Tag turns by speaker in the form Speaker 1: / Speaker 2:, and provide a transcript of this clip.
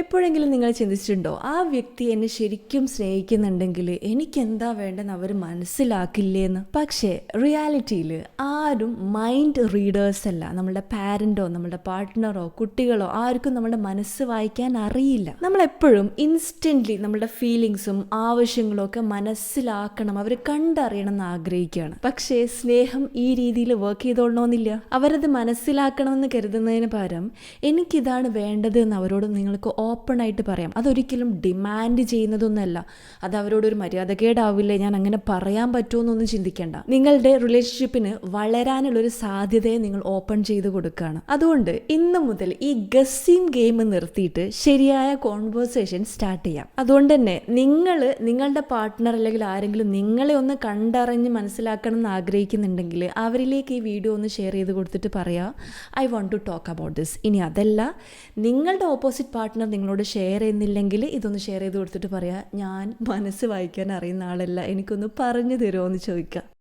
Speaker 1: എപ്പോഴെങ്കിലും നിങ്ങൾ ചിന്തിച്ചിട്ടുണ്ടോ ആ വ്യക്തി എന്നെ ശരിക്കും സ്നേഹിക്കുന്നുണ്ടെങ്കിൽ എനിക്കെന്താ വേണ്ടെന്ന് അവർ മനസ്സിലാക്കില്ലേന്ന്? പക്ഷേ റിയാലിറ്റിയിൽ ആരും മൈൻഡ് റീഡേഴ്സ് അല്ല. നമ്മളുടെ പാരൻറ്റോ നമ്മളുടെ പാർട്ട്ണറോ കുട്ടികളോ ആർക്കും നമ്മുടെ മനസ്സ് വായിക്കാൻ അറിയില്ല. നമ്മളെപ്പോഴും ഇൻസ്റ്റൻ്റ്ലി നമ്മളുടെ ഫീലിങ്സും ആവശ്യങ്ങളും ഒക്കെ മനസ്സിലാക്കണം, അവർ കണ്ടറിയണം എന്ന് ആഗ്രഹിക്കുകയാണ്. പക്ഷേ സ്നേഹം ഈ രീതിയിൽ വർക്ക് ചെയ്തോളണമെന്നില്ല. അവരത് മനസ്സിലാക്കണമെന്ന് കരുതുന്നതിന് പകരം എനിക്കിതാണ് വേണ്ടത് എന്ന് അവരോട് നിങ്ങൾക്ക് ഓപ്പൺ ആയിട്ട് പറയാം. അതൊരിക്കലും ഡിമാൻഡ് ചെയ്യുന്നതൊന്നുമല്ല. അത് അവരോടൊരു മര്യാദകേടാവില്ലേ, ഞാൻ അങ്ങനെ പറയാൻ പറ്റുമെന്നൊന്നും ചിന്തിക്കേണ്ട. നിങ്ങളുടെ റിലേഷൻഷിപ്പിന് വളരാനുള്ളൊരു സാധ്യതയെ നിങ്ങൾ ഓപ്പൺ ചെയ്ത് കൊടുക്കുകയാണ്. അതുകൊണ്ട് ഇന്ന് മുതൽ ഈ ഗസ്സിംഗ് ഗെയിം നിർത്തിയിട്ട് ശരിയായ കോൺവേഴ്സേഷൻ സ്റ്റാർട്ട് ചെയ്യാം. അതുകൊണ്ട് തന്നെ നിങ്ങൾ നിങ്ങളുടെ പാർട്ട്ണർ അല്ലെങ്കിൽ ആരെങ്കിലും നിങ്ങളെ ഒന്ന് കണ്ടറിഞ്ഞ് മനസ്സിലാക്കണം എന്ന് ആഗ്രഹിക്കുന്നുണ്ടെങ്കിൽ അവരിലേക്ക് ഈ വീഡിയോ ഒന്ന് ഷെയർ ചെയ്ത് കൊടുത്തിട്ട് പറയാം, I want to talk about this. ഇനി അതല്ല, നിങ്ങളുടെ ഓപ്പോസിറ്റ് പാർട്ട്ണർ നിങ്ങളോട് ഷെയർ ചെയ്യുന്നില്ലെങ്കിൽ ഇതൊന്ന് ഷെയർ ചെയ്ത് കൊടുത്തിട്ട് പറയാം, ഞാൻ മനസ്സ് വായിക്കാൻ അറിയുന്ന ആളല്ല, എനിക്കൊന്ന് പറഞ്ഞു തരുമോ എന്ന് ചോദിക്കുക.